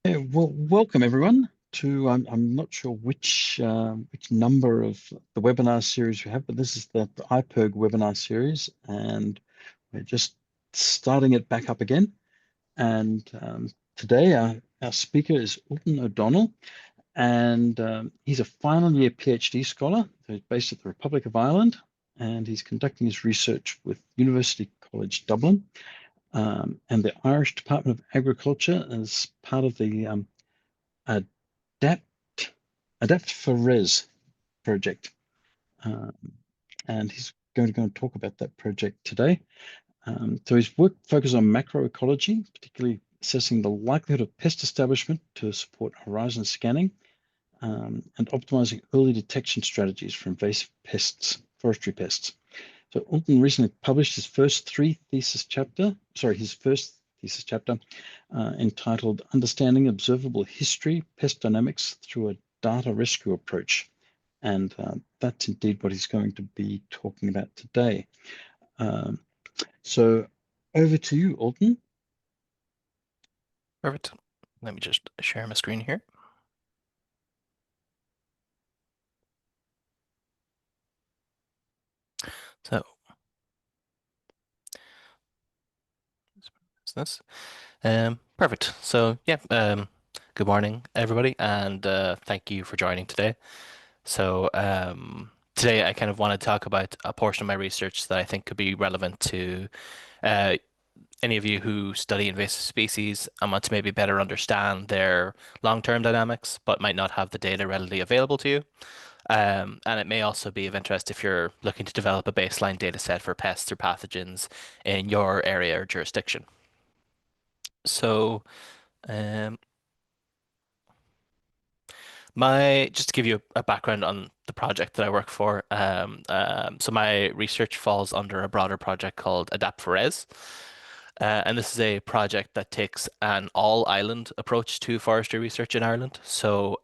Yeah, well, welcome everyone to I'm not sure which number of the webinar series we have, but this is the IPRRG webinar series, and we're just starting it back up again. And today our speaker is Ultan O'Donnell, and he's a final year PhD scholar who's based at the Republic of Ireland, and he's conducting his research with University College Dublin and the Irish Department of Agriculture as part of the Adapt Adapt for Res project, um, and he's going to talk about that project today. So his work focuses on macroecology, particularly assessing the likelihood of pest establishment to support horizon scanning, and optimizing early detection strategies for invasive pests, forestry pests. So Ultan recently published his first thesis chapter entitled Understanding Observable History, Pest Dynamics Through a Data Rescue Approach. And that's indeed what he's going to be talking about today. So over to you, Ultan. Perfect. Let me just share my screen here. So, this. Perfect. So, yeah, good morning, everybody, and thank you for joining today. So, today I kind of want to talk about a portion of my research that I think could be relevant to uh, any of you who study invasive species and want to maybe better understand their long-term dynamics, but might not have the data readily available to you. And it may also be of interest if you're looking to develop a baseline data set for pests or pathogens in your area or jurisdiction. So, um, just to give you a background on the project that I work for, so my research falls under a broader project called Adapt for Res. And this is a project that takes an all-island approach to forestry research in Ireland. So,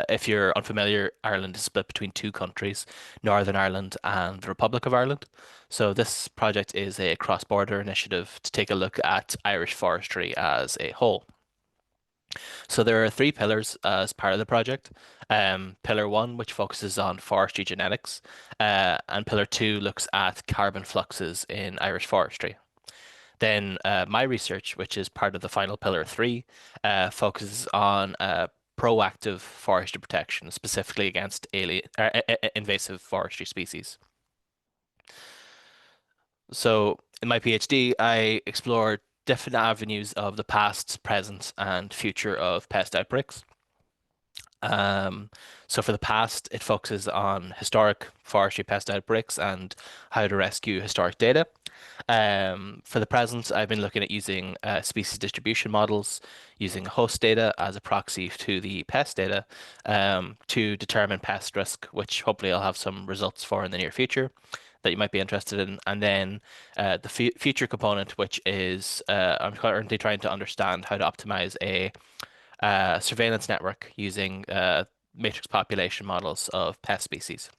if you're unfamiliar, Ireland is split between two countries, Northern Ireland and the Republic of Ireland. So this project is a cross-border initiative to take a look at Irish forestry as a whole. So there are three pillars as part of the project. Pillar one, which focuses on forestry genetics, and pillar two looks at carbon fluxes in Irish forestry. Then my research, which is part of the final pillar three, focuses on proactive forestry protection, specifically against invasive forestry species. So in my PhD, I explored different avenues of the past, present, and future of pest outbreaks. Um, so for the past, it focuses on historic forestry pest outbreaks and how to rescue historic data. For the present, I've been looking at using species distribution models, using host data as a proxy to the pest data to determine pest risk, which hopefully I'll have some results for in the near future that you might be interested in. And then the future component, which is I'm currently trying to understand how to optimize a surveillance network using matrix population models of pest species.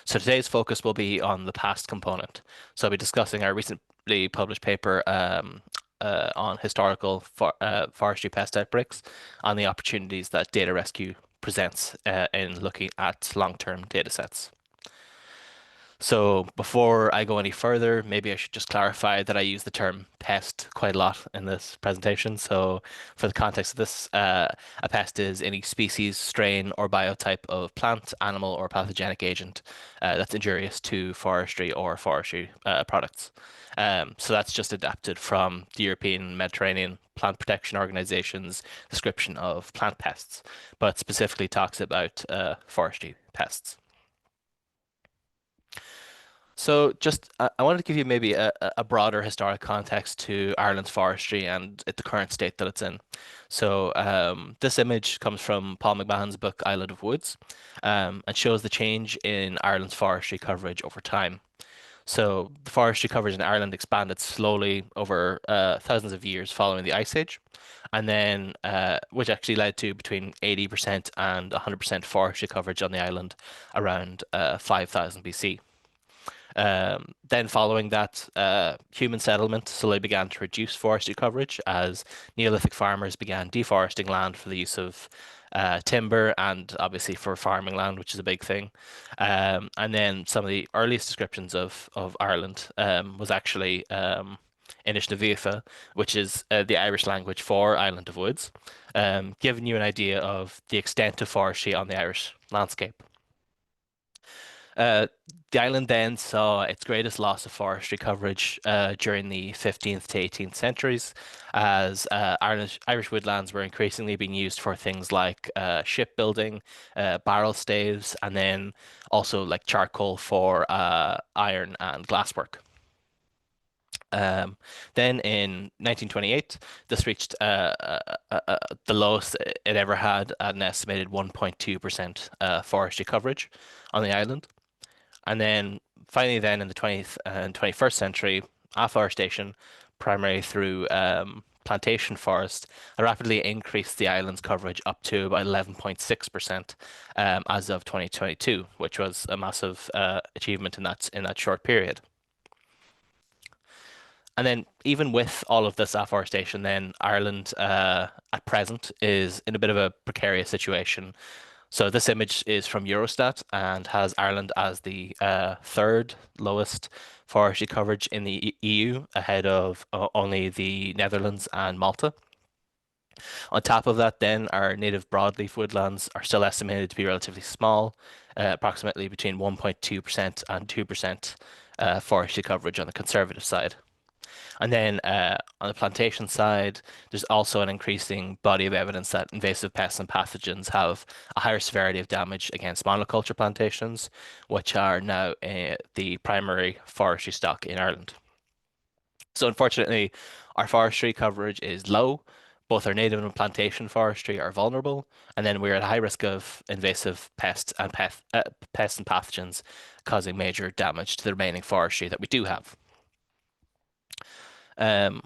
So today's focus will be on the past component. So I'll be discussing our recently published paper on historical forestry pest outbreaks, on the opportunities that data rescue presents in looking at long-term data sets. So before I go any further, maybe I should just clarify that I use the term pest quite a lot in this presentation. So for the context of this, a pest is any species, strain, or biotype of plant, animal, or pathogenic agent that's injurious to forestry or forestry products. So that's just adapted from the European Mediterranean Plant Protection Organization's description of plant pests, but specifically talks about forestry pests. So just I wanted to give you maybe a broader historic context to Ireland's forestry and the current state that it's in. So this image comes from Paul McMahon's book Island of Woods and shows the change in Ireland's forestry coverage over time. So the forestry coverage in Ireland expanded slowly over thousands of years following the Ice Age, and then which actually led to between 80% and 100% forestry coverage on the island around 5000 BC. Then following that, human settlement slowly began to reduce forestry coverage as Neolithic farmers began deforesting land for the use of timber and obviously for farming land, which is a big thing. And then some of the earliest descriptions of Ireland was actually Inishnavifa, which is the Irish language for Island of Woods, giving you an idea of the extent of forestry on the Irish landscape. Uh, the island then saw its greatest loss of forestry coverage during the 15th to 18th centuries, as Irish woodlands were increasingly being used for things like shipbuilding, barrel staves, and then also like charcoal for iron and glasswork. Then in 1928, this reached the lowest it ever had at an estimated 1.2% forestry coverage on the island. And then finally, then in the 20th and 21st century, afforestation, primarily through plantation forest, rapidly increased the island's coverage up to about 11.6% as of 2022, which was a massive achievement in that short period. And then even with all of this afforestation, then Ireland at present is in a bit of a precarious situation. So this image is from Eurostat and has Ireland as the third lowest forestry coverage in the EU, ahead of only the Netherlands and Malta. On top of that, then our native broadleaf woodlands are still estimated to be relatively small, approximately between 1.2% and 2% forestry coverage on the conservative side. And then on the plantation side, there's also an increasing body of evidence that invasive pests and pathogens have a higher severity of damage against monoculture plantations, which are now the primary forestry stock in Ireland. So unfortunately, our forestry coverage is low. Both our native and plantation forestry are vulnerable, and then we're at high risk of invasive pests and pathogens causing major damage to the remaining forestry that we do have. And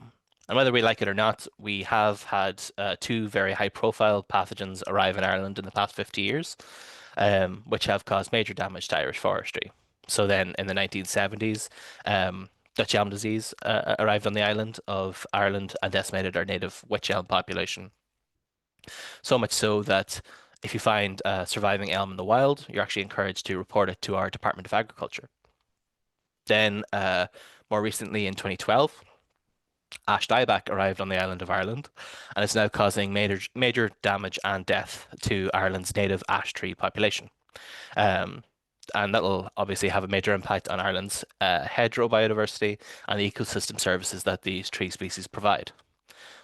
whether we like it or not, we have had two very high-profile pathogens arrive in Ireland in the past 50 years, which have caused major damage to Irish forestry. So then in the 1970s, Dutch elm disease arrived on the island of Ireland and decimated our native wych elm population. So much so that if you find a surviving elm in the wild, you're actually encouraged to report it to our Department of Agriculture. Then, more recently in 2012, ash dieback arrived on the island of Ireland and is now causing major damage and death to Ireland's native ash tree population. And that'll obviously have a major impact on Ireland's hedgerow biodiversity and the ecosystem services that these tree species provide.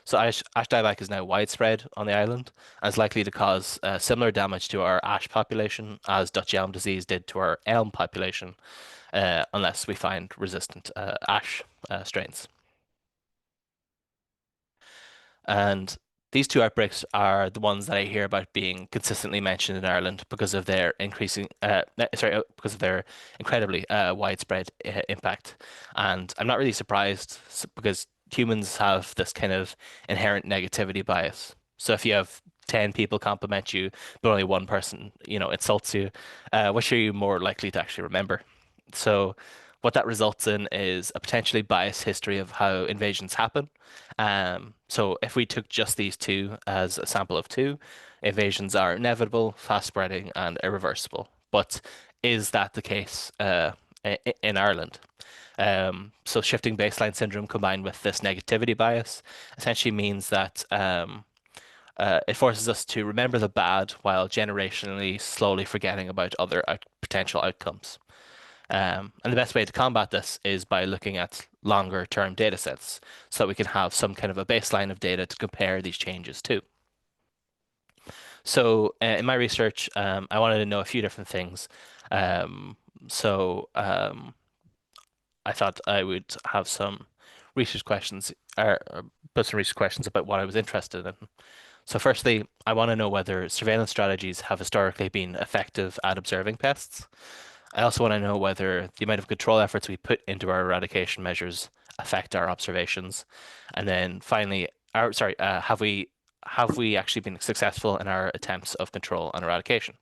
So ash dieback is now widespread on the island and is likely to cause similar damage to our ash population as Dutch elm disease did to our elm population, unless we find resistant ash strains. And these two outbreaks are the ones that I hear about being consistently mentioned in Ireland because of their because of their incredibly widespread impact. And I'm not really surprised because humans have this kind of inherent negativity bias. So if you have 10 people compliment you, but only one person, insults you, which are you more likely to actually remember? So what that results in is a potentially biased history of how invasions happen. So if we took just these two as a sample of two, invasions are inevitable, fast spreading, and irreversible. But is that the case in Ireland? So shifting baseline syndrome combined with this negativity bias essentially means that it forces us to remember the bad while generationally slowly forgetting about other potential outcomes. And the best way to combat this is by looking at longer term data sets so that we can have some kind of a baseline of data to compare these changes to. So in my research, I wanted to know a few different things. I thought I would have some research questions or put some research questions about what I was interested in. So firstly, I want to know whether surveillance strategies have historically been effective at observing pests. I also want to know whether the amount of control efforts we put into our eradication measures affect our observations. And then finally, have we actually been successful in our attempts of control and eradication?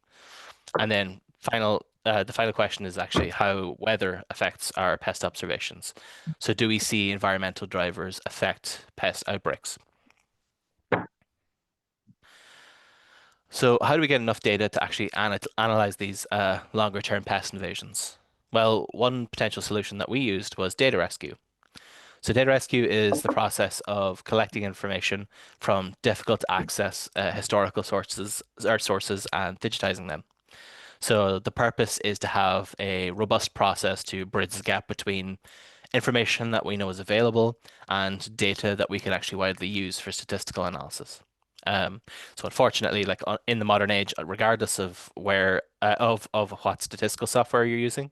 And then final the final question is actually how weather affects our pest observations. So do we see environmental drivers affect pest outbreaks? So how do we get enough data to actually analyze these longer term pest invasions? Well, one potential solution that we used was data rescue. So data rescue is the process of collecting information from difficult to access historical sources and digitizing them. So the purpose is to have a robust process to bridge the gap between information that we know is available and data that we can actually widely use for statistical analysis. Um, so unfortunately, like in the modern age, regardless of where of what statistical software you're using,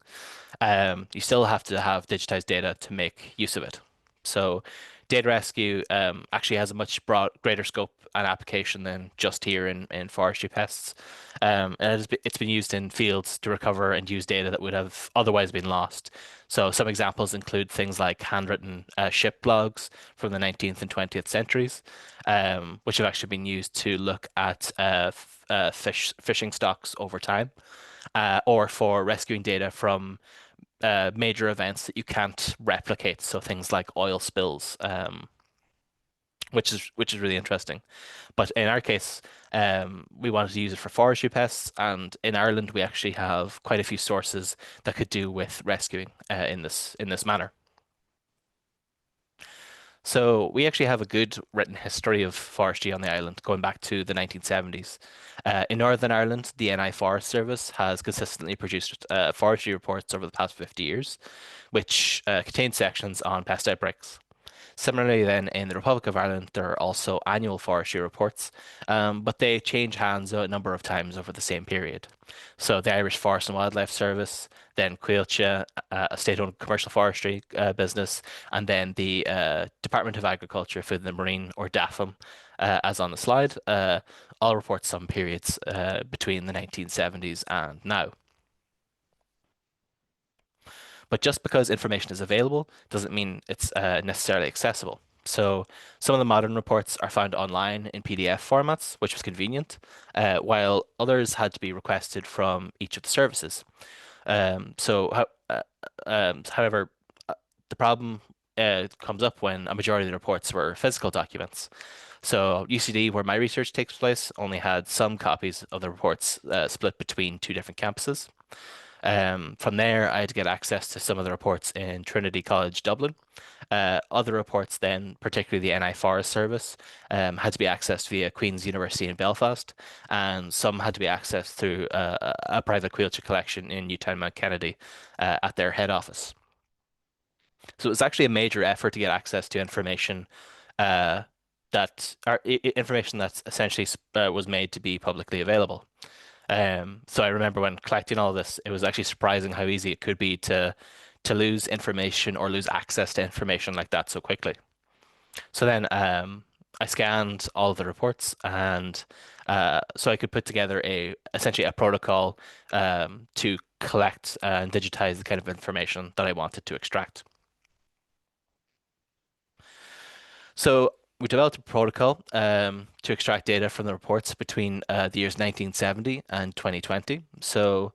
you still have to have digitized data to make use of it. So data rescue actually has a much greater scope and application than just here in forestry pests. And it's been used in fields to recover and use data that would have otherwise been lost. So some examples include things like handwritten ship logs from the 19th and 20th centuries, which have actually been used to look at fishing stocks over time, or for rescuing data from major events that you can't replicate. So things like oil spills, which is really interesting. But in our case, we wanted to use it for forestry pests, and in Ireland we actually have quite a few sources that could do with rescuing in this manner. So we actually have a good written history of forestry on the island going back to the 1970s. In Northern Ireland, the NI Forest Service has consistently produced forestry reports over the past 50 years, which contain sections on pest outbreaks. Similarly, then in the Republic of Ireland, there are also annual forestry reports, but they change hands a number of times over the same period. So the Irish Forest and Wildlife Service, then Coillte, a state-owned commercial forestry business, and then the Department of Agriculture, Food and the Marine, or DAFM, as on the slide, all report some periods between the 1970s and now. But just because information is available doesn't mean it's necessarily accessible. So some of the modern reports are found online in PDF formats, which was convenient, while others had to be requested from each of the services. However, the problem comes up when a majority of the reports were physical documents. So UCD, where my research takes place, only had some copies of the reports split between two different campuses. From there, I had to get access to some of the reports in Trinity College Dublin. Other reports then, particularly the NI Forest Service, had to be accessed via Queen's University in Belfast, and some had to be accessed through a private Coillte collection in Newtown Mount Kennedy at their head office. So it was actually a major effort to get access to information information that essentially was made to be publicly available. So I remember when collecting all this, it was actually surprising how easy it could be to lose information or lose access to information like that so quickly. So then I scanned all of the reports, and so I could put together essentially a protocol to collect and digitize the kind of information that I wanted to extract. So we developed a protocol to extract data from the reports between the years 1970 and 2020. So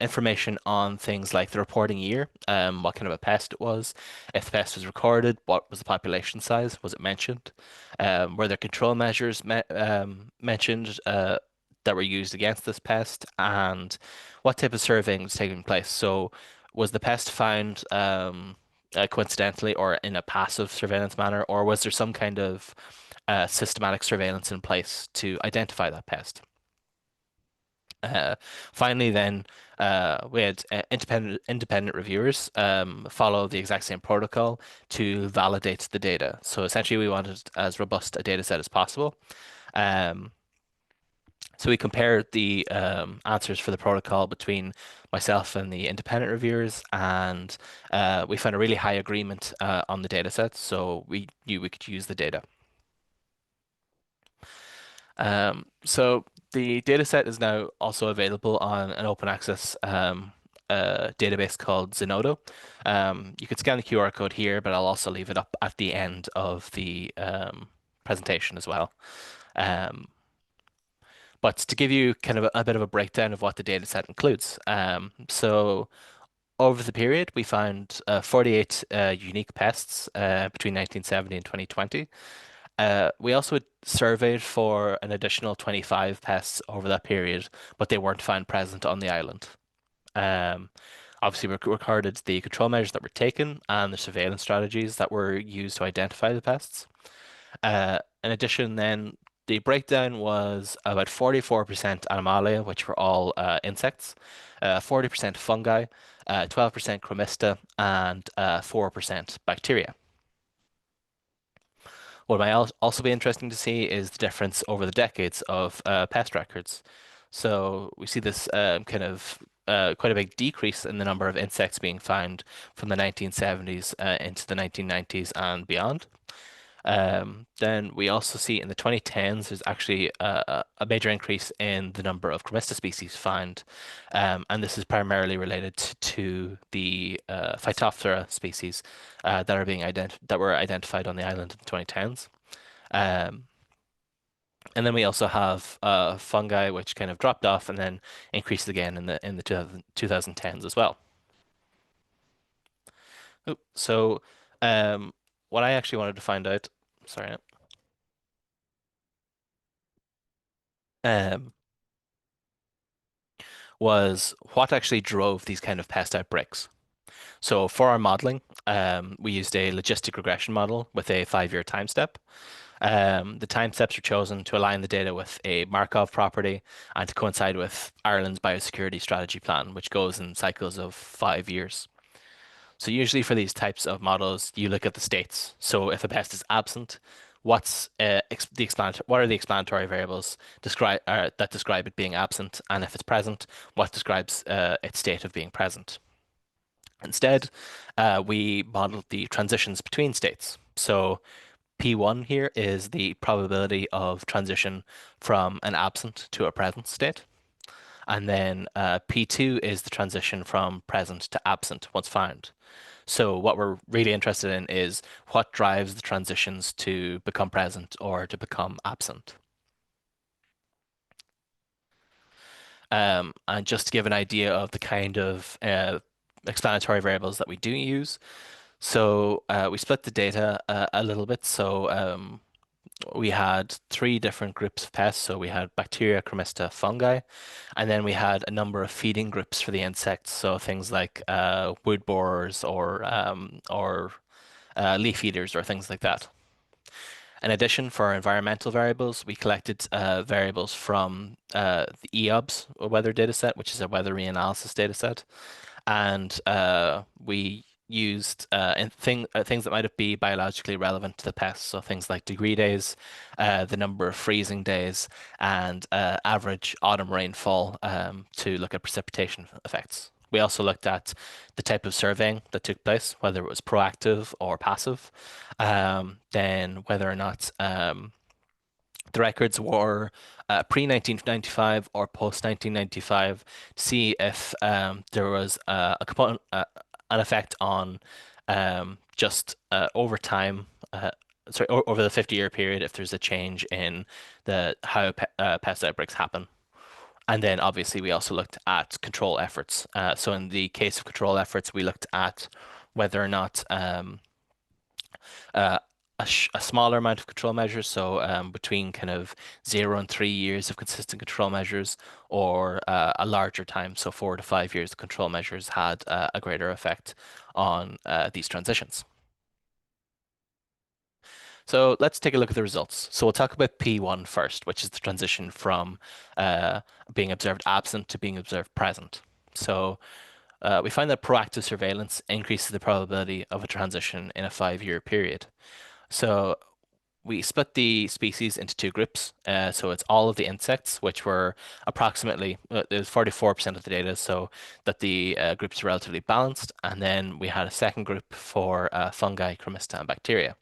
information on things like the reporting year, what kind of a pest it was, if the pest was recorded, what was the population size, was it mentioned, were there control measures mentioned that were used against this pest, and what type of surveying was taking place. So was the pest found coincidentally or in a passive surveillance manner, or was there some kind of systematic surveillance in place to identify that pest? Uh, Finally, then we had independent reviewers follow the exact same protocol to validate the data. So essentially, we wanted as robust a data set as possible. Um, so we compared the answers for the protocol between myself and the independent reviewers, and we found a really high agreement on the data set, so we knew we could use the data. So the data set is now also available on an open access database called Zenodo. You could scan the QR code here, but I'll also leave it up at the end of the presentation as well. Um, But to give you kind of a bit of a breakdown of what the data set includes, so over the period, we found 48 unique pests between 1970 and 2020. We also surveyed for an additional 25 pests over that period, but they weren't found present on the island. Um, Obviously, we recorded the control measures that were taken and the surveillance strategies that were used to identify the pests. In addition, then the breakdown was about 44% Animalia, which were all insects, 40% fungi, 12% Chromista, and 4% bacteria. What might also be interesting to see is the difference over the decades of pest records. So we see this kind of quite a big decrease in the number of insects being found from the 1970s into the 1990s and beyond. Then we also see in the 2010s there's actually a major increase in the number of Chromista species found, and this is primarily related to the Phytophthora species that were identified on the island in the 2010s. Um, and then we also have fungi, which kind of dropped off and then increased again in the 2010s as well. So, um, what I actually wanted to find out, sorry, um, was what actually drove these kind of pest outbreaks. So for our modeling, we used a logistic regression model with a 5-year time step. The time steps are chosen to align the data with a Markov property and to coincide with Ireland's biosecurity strategy plan, which goes in cycles of 5 years. So usually for these types of models, you look at the states. So if a pest is absent, what are the explanatory variables that describe it being absent, and if it's present, what describes its state of being present. Instead, we modeled the transitions between states. So P1 here is the probability of transition from an absent to a present state. And then P2 is the transition from present to absent once found. So what we're really interested in is what drives the transitions to become present or to become absent. And just to give an idea of the kind of explanatory variables that we do use. So we split the data a little bit. So we had 3 different groups of pests. So we had bacteria, Chromista, fungi, and then we had a number of feeding groups for the insects. So things like wood borers or leaf eaters or things like that. In addition, for our environmental variables, we collected variables from the EOBS weather dataset, which is a weather reanalysis dataset, and we used things that might be biologically relevant to the pests, so things like degree days, the number of freezing days, and average autumn rainfall to look at precipitation effects. We also looked at the type of surveying that took place, whether it was proactive or passive, then whether or not the records were pre-1995 or post-1995 to see if there was a component, an effect on just over time, over the 50-year period, if there's a change in the how pest outbreaks happen. And then obviously we also looked at control efforts. So in the case of control efforts, we looked at whether or not uh, a smaller amount of control measures, so between kind of 0 and 3 years of consistent control measures, or a larger time, so 4 to 5 years of control measures had a greater effect on these transitions. So let's take a look at the results. So we'll talk about P1 first, which is the transition from being observed absent to being observed present. So we find that proactive surveillance increases the probability of a transition in a 5-year period. So we split the species into 2 groups. So it's all of the insects, which were approximately, there's 44% of the data, so that the groups are relatively balanced. And then we had a second group for fungi, Chromista, and bacteria.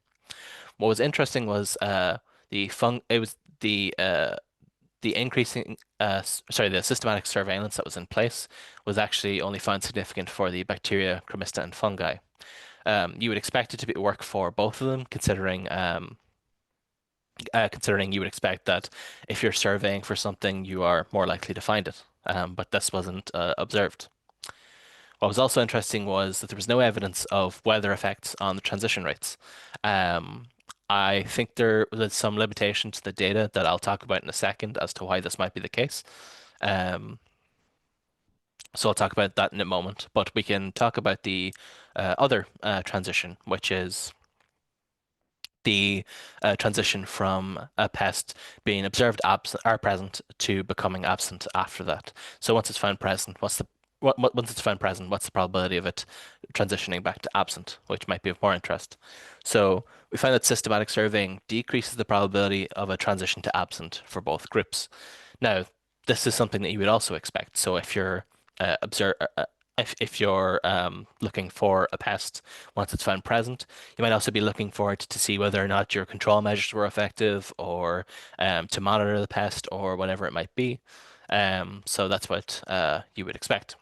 What was interesting was it was the increasing, the systematic surveillance that was in place was actually only found significant for the bacteria, Chromista, and fungi. You would expect it to work for both of them, considering considering you would expect that if you're surveying for something, you are more likely to find it. But this wasn't observed. What was also interesting was that there was no evidence of weather effects on the transition rates. Um, I think there was some limitation to the data that I'll talk about in a second as to why this might be the case. Um, so I'll talk about that in a moment, but we can talk about the other transition, which is the transition from a pest being observed absent or present to becoming absent after that. So once it's found present, once it's found present, what's the probability of it transitioning back to absent, which might be of more interest. So we find that systematic surveying decreases the probability of a transition to absent for both groups. Now, this is something that you would also expect. So if you're observe if you're looking for a pest once it's found present, you might also be looking for it to see whether or not your control measures were effective, or to monitor the pest, or whatever it might be. So that's what you would expect.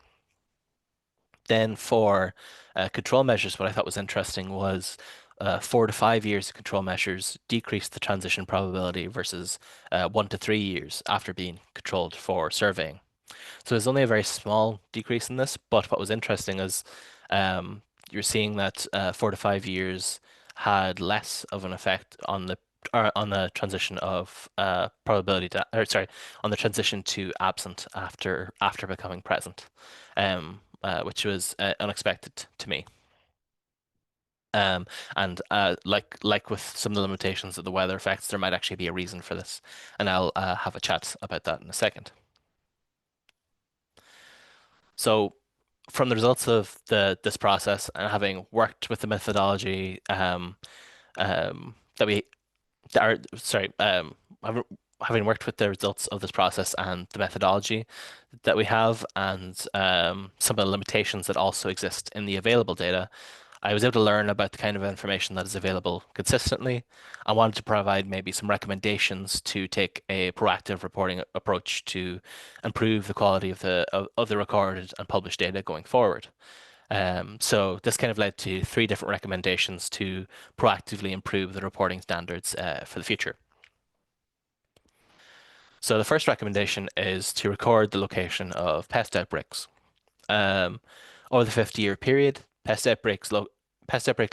Then for control measures, what I thought was interesting was 4 to 5 years of control measures decreased the transition probability versus 1 to 3 years after being controlled for surveying. So there's only a very small decrease in this, but what was interesting is um, you're seeing that 4 to 5 years had less of an effect on the on the transition of probability to, or sorry, on the transition to absent after becoming present, which was unexpected to me. Um, and like with some of the limitations of the weather effects, there might actually be a reason for this, and I'll have a chat about that in a second. So from the results of this process and having worked with the methodology that we are sorry having worked with the results of this process and the methodology that we have, and some of the limitations that also exist in the available data, I was able to learn about the kind of information that is available consistently. I wanted to provide maybe some recommendations to take a proactive reporting approach to improve the quality of the recorded and published data going forward. So this kind of led to 3 different recommendations to proactively improve the reporting standards for the future. So the first recommendation is to record the location of pest outbreaks. Um, Over the 50-year period, pest outbreak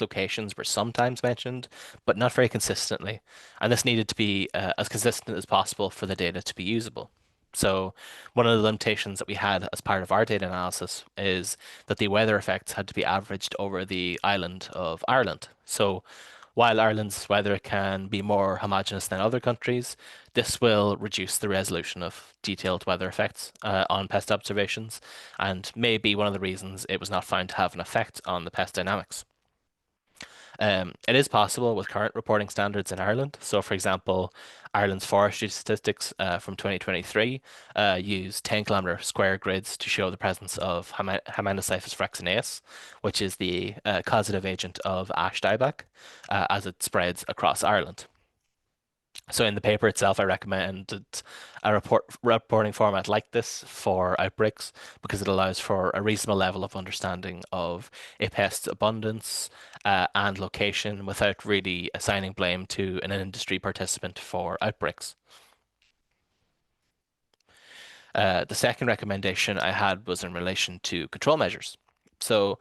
locations were sometimes mentioned, but not very consistently, and this needed to be as consistent as possible for the data to be usable. So one of the limitations that we had as part of our data analysis is that the weather effects had to be averaged over the island of Ireland. So while Ireland's weather can be more homogeneous than other countries, this will reduce the resolution of detailed weather effects on pest observations, and may be one of the reasons it was not found to have an effect on the pest dynamics. It is possible with current reporting standards in Ireland. So, for example, Ireland's forestry statistics from 2023 use 10-kilometer square grids to show the presence of Hymenocystis fraxineus, which is the causative agent of ash dieback as it spreads across Ireland. So in the paper itself, I recommended a reporting format like this for outbreaks because it allows for a reasonable level of understanding of a pest's abundance and location without really assigning blame to an industry participant for outbreaks. The second recommendation I had was in relation to control measures. So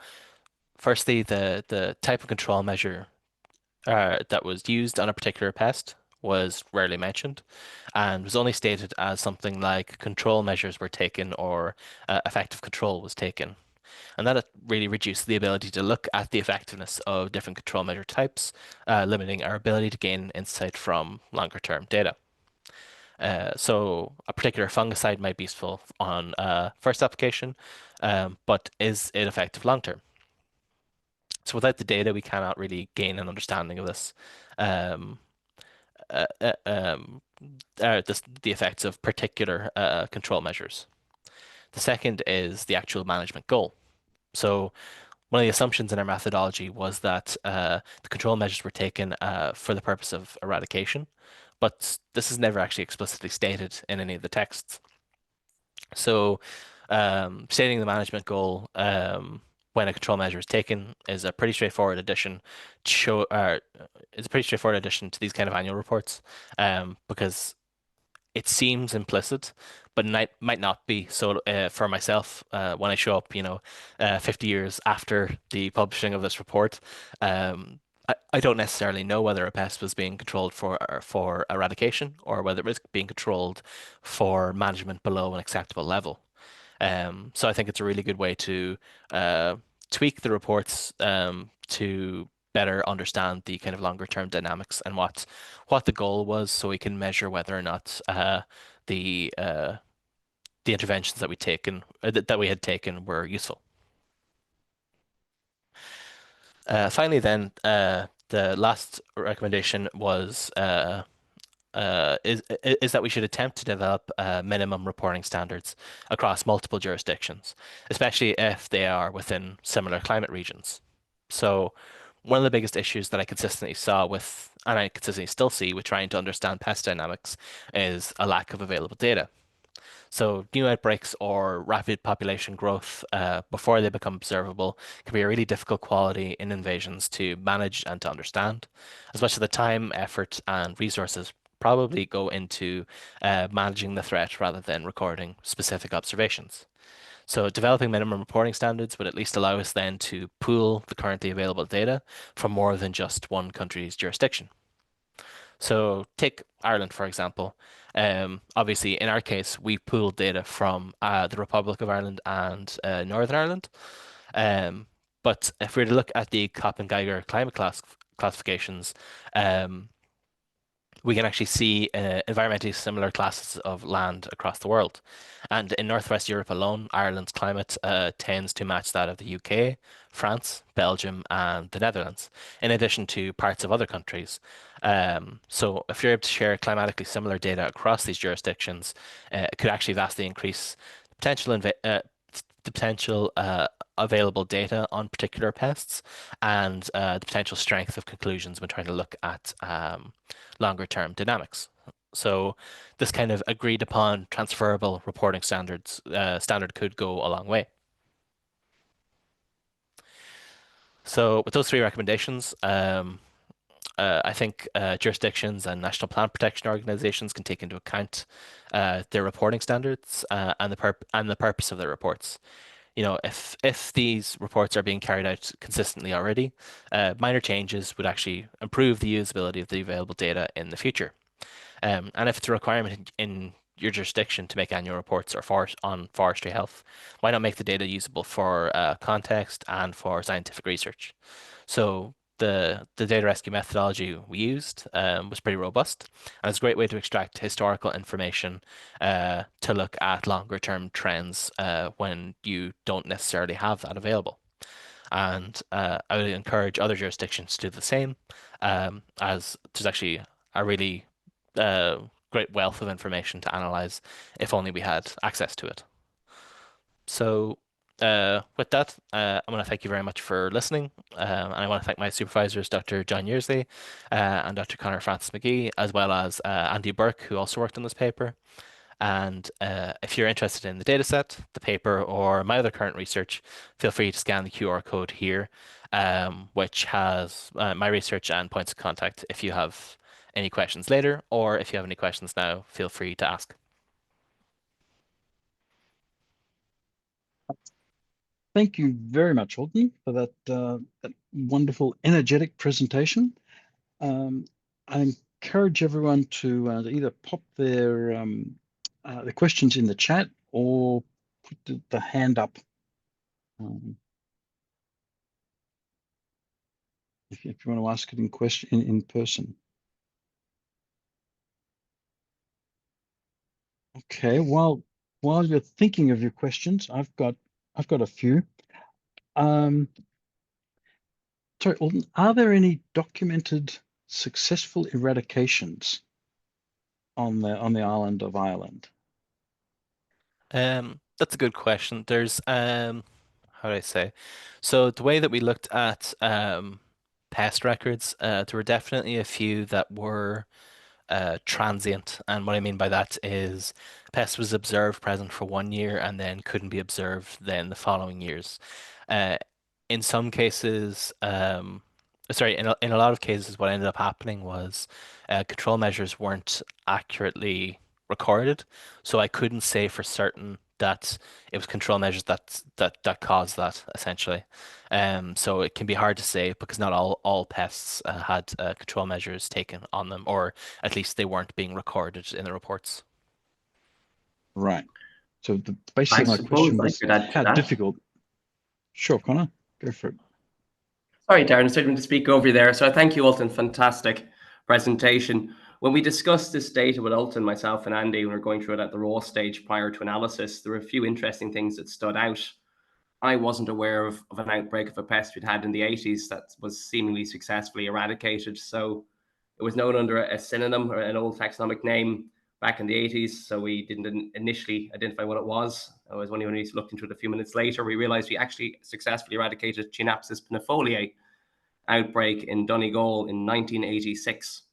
firstly, the type of control measure that was used on a particular pest was rarely mentioned and was only stated as something like control measures were taken, or effective control was taken. And that really reduced the ability to look at the effectiveness of different control measure types, limiting our ability to gain insight from longer term data. So a particular fungicide might be useful on first application, but is it effective long term? So without the data, we cannot really gain an understanding of this. Um, uh, uh, um, the effects of particular control measures. The second is the actual management goal. So one of the assumptions in our methodology was that the control measures were taken for the purpose of eradication, but this is never actually explicitly stated in any of the texts. So stating the management goal when a control measure is taken is a pretty straightforward addition to show is a pretty straightforward addition to these kind of annual reports, because it seems implicit, but might not be. So for myself, when I show up, 50 years after the publishing of this report, I don't necessarily know whether a pest was being controlled for eradication or whether it was being controlled for management below an acceptable level. So I think it's a really good way to uh, tweak the reports to better understand the kind of longer term dynamics and what the goal was, so we can measure whether or not the uh, the interventions that we had taken were useful. Finally, then the last recommendation was is that we should attempt to develop minimum reporting standards across multiple jurisdictions, especially if they are within similar climate regions. So, one of the biggest issues that I consistently saw with, and I consistently still see with trying to understand pest dynamics, is a lack of available data. So new outbreaks or rapid population growth before they become observable can be a really difficult quality in invasions to manage and to understand. As much of the time, effort, and resources probably go into managing the threat rather than recording specific observations. So developing minimum reporting standards would at least allow us then to pool the currently available data from more than just one country's jurisdiction. So take Ireland, for example. Obviously, in our case, we pooled data from the Republic of Ireland and Northern Ireland. Um, but if we were to look at the Kopp and Geiger climate classifications, um, we can actually see environmentally similar classes of land across the world. And in Northwest Europe alone, Ireland's climate tends to match that of the UK, France, Belgium, and the Netherlands, in addition to parts of other countries. So if you're able to share climatically similar data across these jurisdictions, it could actually vastly increase the potential available data on particular pests and the potential strength of conclusions when trying to look at longer term dynamics. So this kind of agreed upon transferable reporting standard could go a long way. So with those three recommendations, I think jurisdictions and national plant protection organizations can take into account their reporting standards and the purpose of their reports. If these reports are being carried out consistently already, minor changes would actually improve the usability of the available data in the future. And if it's a requirement in your jurisdiction to make annual reports on forestry health, why not make the data usable for context and for scientific research? So the data rescue methodology we used was pretty robust, and it's a great way to extract historical information to look at longer term trends when you don't necessarily have that available. And I would encourage other jurisdictions to do the same, as there's actually a really uh, great wealth of information to analyze if only we had access to it. So, with that, I want to thank you very much for listening. And I want to thank my supervisors, Dr. John Yearsley and Dr. Connor Francis McGee, as well as Andy Burke, who also worked on this paper. And if you're interested in the dataset, the paper, or my other current research, feel free to scan the QR code here, which has my research and points of contact if you have any questions later, or if you have any questions now, feel free to ask. Thank you very much, Ultan, for that wonderful, energetic presentation. I encourage everyone to either pop their questions in the chat or put the hand up um, if you want to ask it in person. Okay, while you're thinking of your questions, I've got a few. Sorry, Alden, are there any documented successful eradications on the island of Ireland? That's a good question. There's how do I say? So the way that we looked at pest records, there were definitely a few that were transient. And what I mean by that is pest was observed present for 1 year and then couldn't be observed then the following years. Uh, in some cases, sorry, in a lot of cases, what ended up happening was control measures weren't accurately recorded, so I couldn't say for certain that it was control measures that caused that essentially. So it can be hard to say because not all pests had control measures taken on them, or at least they weren't being recorded in the reports. Right. So the I basis of my suppose question I was could add to how that. difficult. Sure, Connor, go for it. Sorry, Darren, I didn't to speak over you there. So thank you, Ultan. Fantastic presentation. When we discussed this data with Ultan, myself and Andy, when we were going through it at the raw stage prior to analysis, there were a few interesting things that stood out. I wasn't aware of an outbreak of a pest we'd had in the 80s that was seemingly successfully eradicated. So it was known under a synonym or an old taxonomic name back in the 80s. So we didn't initially identify what it was. It was only when we looked into it a few minutes later, we realized we actually successfully eradicated Chenapsis pinifoliae outbreak in Donegal in 1986,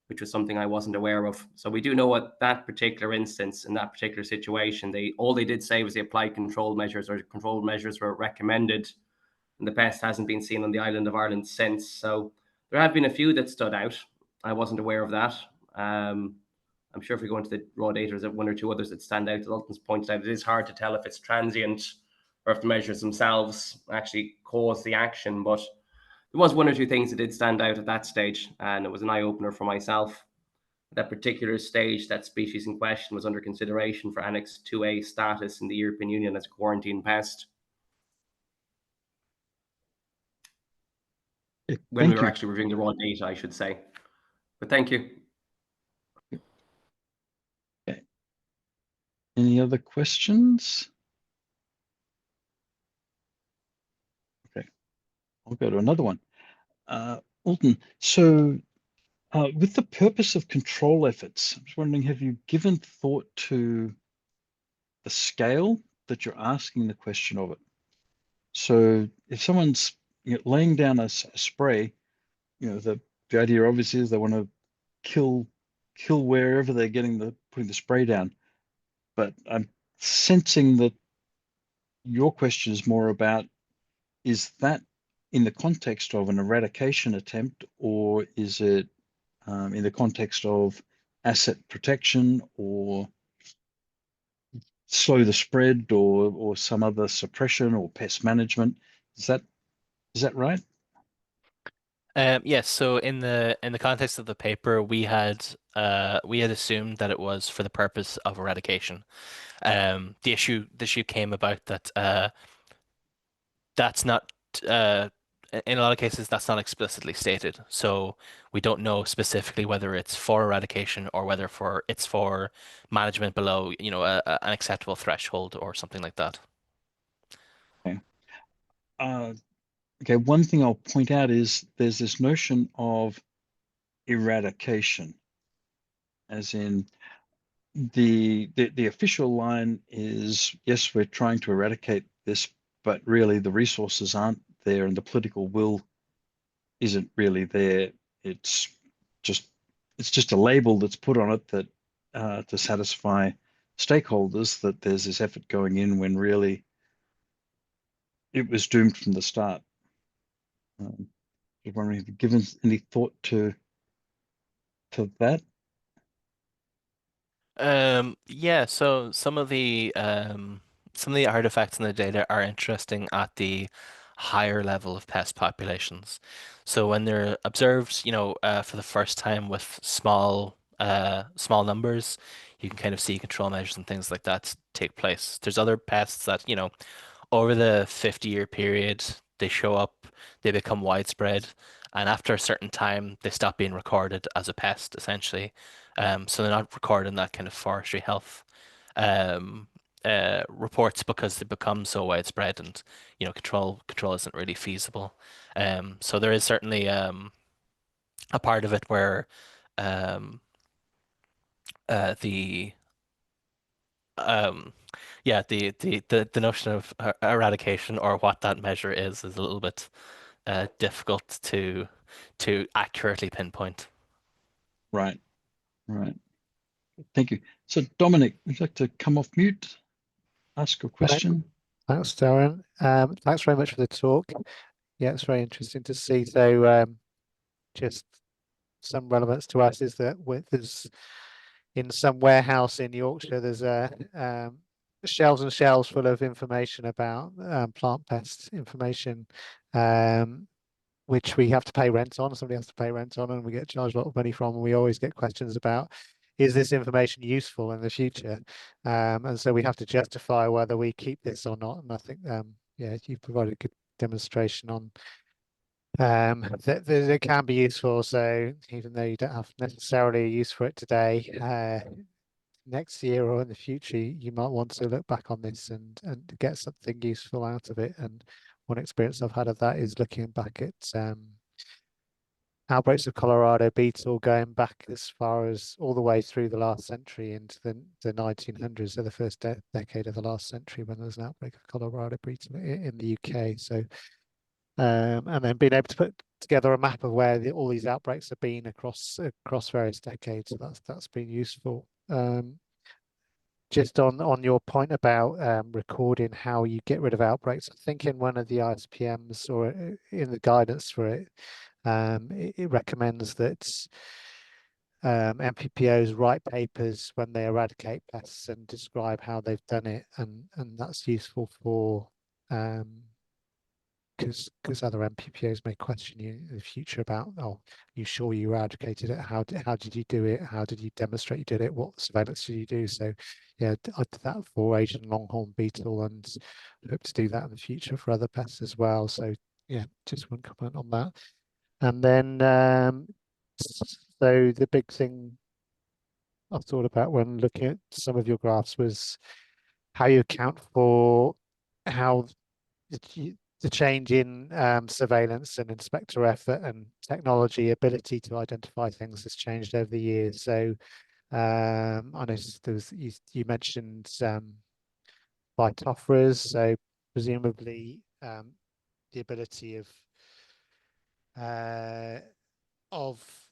which was something I wasn't aware of. So we do know what that particular instance, in that particular situation, all they did say was they applied control measures, or control measures were recommended, and the pest hasn't been seen on the island of Ireland since. So there have been a few that stood out. I wasn't aware of that. I'm sure if we go into the raw data, there's one or two others that stand out. As Ultan's pointed out, it is hard to tell if it's transient or if the measures themselves actually cause the action, but there was one or two things that did stand out at that stage, and it was an eye-opener for myself. At that particular stage, that species in question was under consideration for Annex 2A status in the European Union as a quarantine pest. When we were actually reviewing the raw data, I should say. But thank you. Okay. Any other questions? Okay, I'll go to another one. Ultan, so with the purpose of control efforts, I was wondering, have you given thought to the scale that you're asking the question of it? So if someone's laying down a spray, the idea obviously is they want to kill wherever they're putting the spray down. But I'm sensing that your question is more about, is that in the context of an eradication attempt, or is it in the context of asset protection, or slow the spread, or some other suppression or pest management? Is that right? Yes, so in the context of the paper, we had assumed that it was for the purpose of eradication. The issue came about that that's not in a lot of cases that's not explicitly stated. So we don't know specifically whether it's for eradication or whether it's for management below, an acceptable threshold or something like that. Okay. Okay, one thing I'll point out is there's this notion of eradication, as in the official line is, yes, we're trying to eradicate this, but really the resources aren't there and the political will isn't really there. It's just a label that's put on it that to satisfy stakeholders that there's this effort going in when really it was doomed from the start. Just wondering if you've given any thought to that. Yeah, so some of the artifacts in the data are interesting at the higher level of pest populations. So when they're observed, for the first time with small numbers, you can kind of see control measures and things like that take place. There's other pests that, over the 50-year period, they show up, they become widespread, and after a certain time, they stop being recorded as a pest, essentially. So they're not recorded in that kind of forestry health um, reports because they become so widespread, and control isn't really feasible. So there is certainly a part of it where um, the um, yeah, the notion of eradication or what that measure is a little bit difficult to accurately pinpoint. Right, right. Thank you. So Dominic, would you like to come off mute, ask a question? Thanks, Darren. Thanks very much for the talk. Yeah, it's very interesting to see. So just some relevance to us is that there's in some warehouse in Yorkshire, there's shelves and shelves full of information about plant pest information, which we have to pay rent on. Somebody has to pay rent on, and we get charged a lot of money from. And we always get questions about, is this information useful in the future? And so we have to justify whether we keep this or not. And I think, yeah, you've provided a good demonstration on that it can be useful. So even though you don't have necessarily a use for it today, next year or in the future, you might want to look back on this and get something useful out of it. And one experience I've had of that is looking back at outbreaks of Colorado beetle going back as far as all the way through the last century into the 1900s, so the first decade of the last century, when there was an outbreak of Colorado beetle in the UK. So and then being able to put together a map of where all these outbreaks have been across various decades. So that's been useful. Just on your point about recording how you get rid of outbreaks, I think in one of the ISPMs or in the guidance for it, it recommends that MPPOs write papers when they eradicate pests and describe how they've done it, and that's useful for because other MPPOs may question you in the future about, oh, you sure you eradicated it? How did you do it? How did you demonstrate you did it? What surveillance did you do? So yeah, I did that for Asian longhorn beetle and hope to do that in the future for other pests as well. So yeah, just one comment on that. And then so the big thing I thought about when looking at some of your graphs was how you account for how the change in surveillance and inspector effort and technology ability to identify things has changed over the years. So I noticed there was, you mentioned phytophthora, so presumably the ability of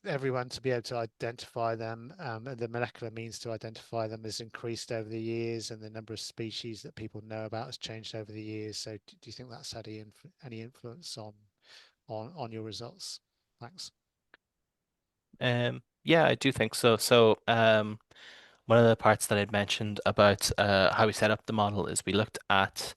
everyone to be able to identify them, and the molecular means to identify them has increased over the years, and the number of species that people know about has changed over the years. So do you think that's had any influence on your results? Thanks. Yeah, I do think so. So one of the parts that I'd mentioned about how we set up the model is we looked at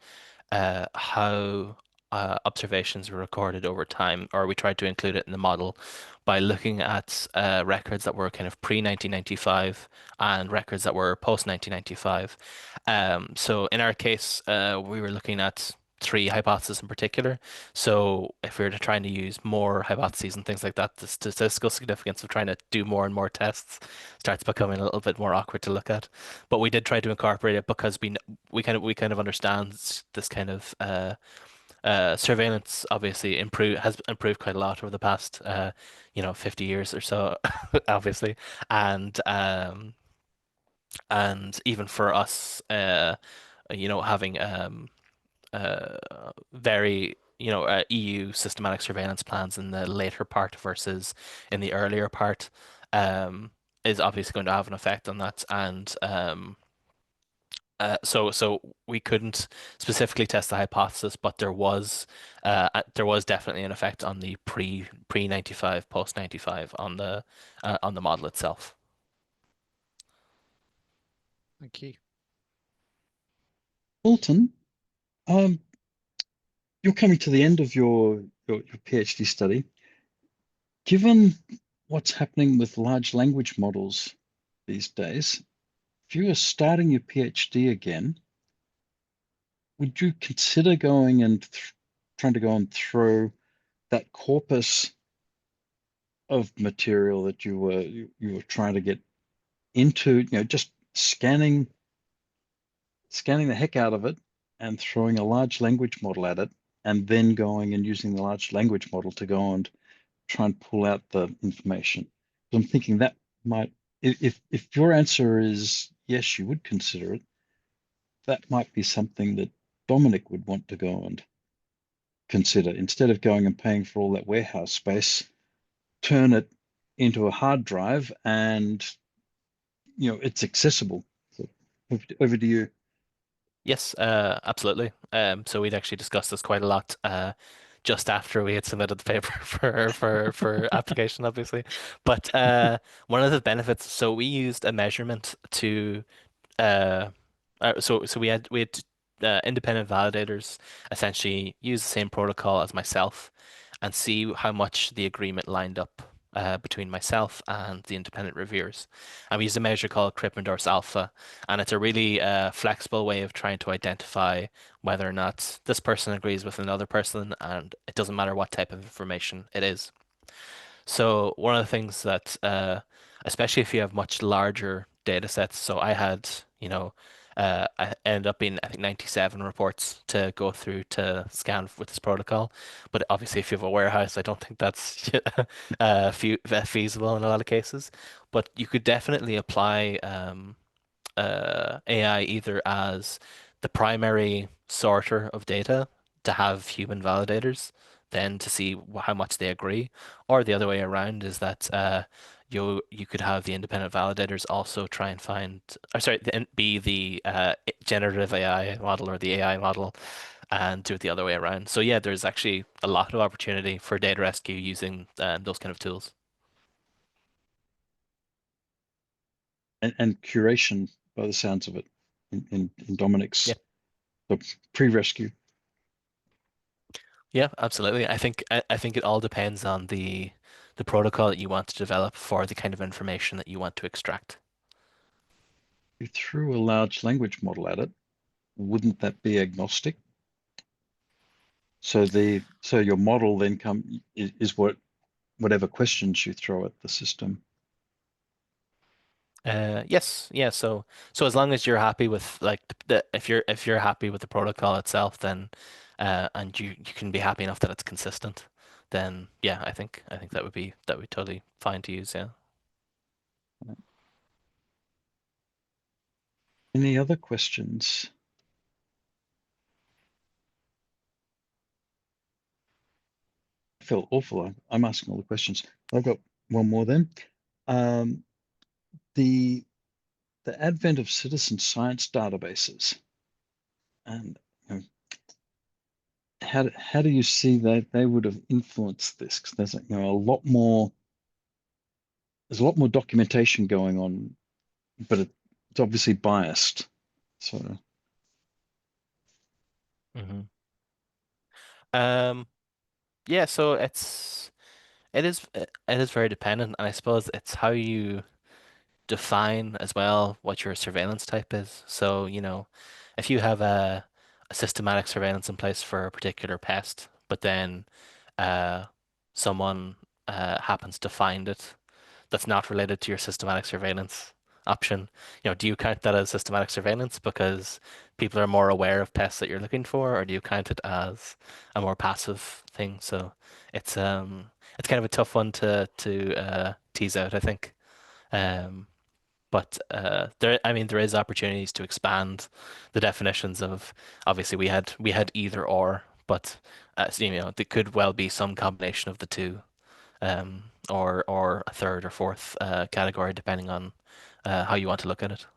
how observations were recorded over time, or we tried to include it in the model by looking at records that were kind of pre-1995 and records that were post-1995. So in our case, we were looking at three hypotheses in particular. So if we were trying to use more hypotheses and things like that, the statistical significance of trying to do more and more tests starts becoming a little bit more awkward to look at. But we did try to incorporate it because we kind of understand this kind of surveillance obviously has improved quite a lot over the past 50 years or so, obviously, and even for us, having very EU systematic surveillance plans in the later part versus in the earlier part is obviously going to have an effect on that. And so we couldn't specifically test the hypothesis, but there was definitely an effect on the pre 95, post 95 on the model itself. Thank you. Ultan, you're coming to the end of your PhD study. Given what's happening with large language models these days, if you were starting your PhD again, would you consider going and trying to go and throw that corpus of material that you were trying to get into, just scanning the heck out of it and throwing a large language model at it, and then going and using the large language model to go and try and pull out the information? So I'm thinking that might, if your answer is yes, you would consider it, that might be something that Dominic would want to go and consider. Instead of going and paying for all that warehouse space, turn it into a hard drive and it's accessible. So over to you. Yes, absolutely. So we'd actually discussed this quite a lot just after we had submitted the paper for application, obviously. But one of the benefits, so we used a measurement to so we had independent validators essentially use the same protocol as myself and see how much the agreement lined up between myself and the independent reviewers. And we used a measure called Krippendorff's alpha, and it's a really flexible way of trying to identify whether or not this person agrees with another person, and it doesn't matter what type of information it is. So one of the things that, especially if you have much larger data sets, so I had, I ended up being, I think, 97 reports to go through to scan with this protocol. But obviously, if you have a warehouse, I don't think that's feasible in a lot of cases. But you could definitely apply AI either as the primary sorter of data to have human validators, then to see how much they agree, or the other way around is that you could have the independent validators also try and find, or sorry, be the generative AI model or the AI model, and do it the other way around. So yeah, there's actually a lot of opportunity for data rescue using those kind of tools. And curation, by the sounds of it, in Dominic's Yeah. the pre-rescue. Yeah, absolutely. I think it all depends on the protocol that you want to develop for the kind of information that you want to extract. If you threw a large language model at it, wouldn't that be agnostic? So your model then is whatever questions you throw at the system. Yes, yeah. So as long as you're happy with like if you're happy with the protocol itself, then and you can be happy enough that it's consistent, then yeah, I think that would be totally fine to use. Yeah. Any other questions? I feel awful. I'm asking all the questions. I've got one more then. The advent of citizen science databases, and how do you see that they would have influenced this? Because there's a lot more. There's a lot more documentation going on, but it's obviously biased. So Yeah. So it is very dependent, and I suppose it's how you define as well what your surveillance type is. So, if you have a systematic surveillance in place for a particular pest, but then uh, someone happens to find it that's not related to your systematic surveillance option, do you count that as systematic surveillance because people are more aware of pests that you're looking for, or do you count it as a more passive thing? So it's kind of a tough one to tease out, I think. Um, but there is opportunities to expand the definitions of. Obviously, we had either or, but there could well be some combination of the two, or a third or fourth category, depending on how you want to look at it.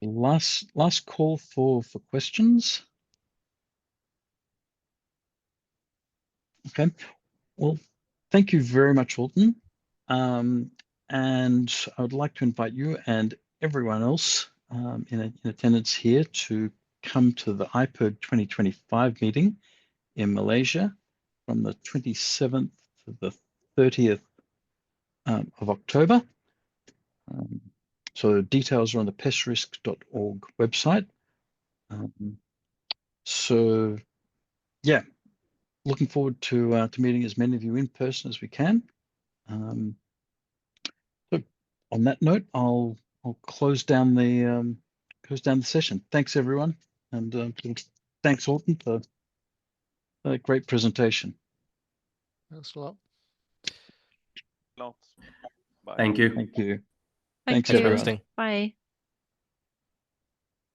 last call for questions. Okay. Well, thank you very much, Ultan. And I would like to invite you and everyone else in attendance here to come to the IPRRG 2025 meeting in Malaysia from the 27th to the 30th of October. So details are on the pestrisk.org website. So yeah, looking forward to meeting as many of you in person as we can. So on that note, I'll close down the session. Thanks everyone, and thanks Ultan for a great presentation. Thanks a lot. Thank you. Thank you. Thank Thanks you. everyone. Interesting. Bye.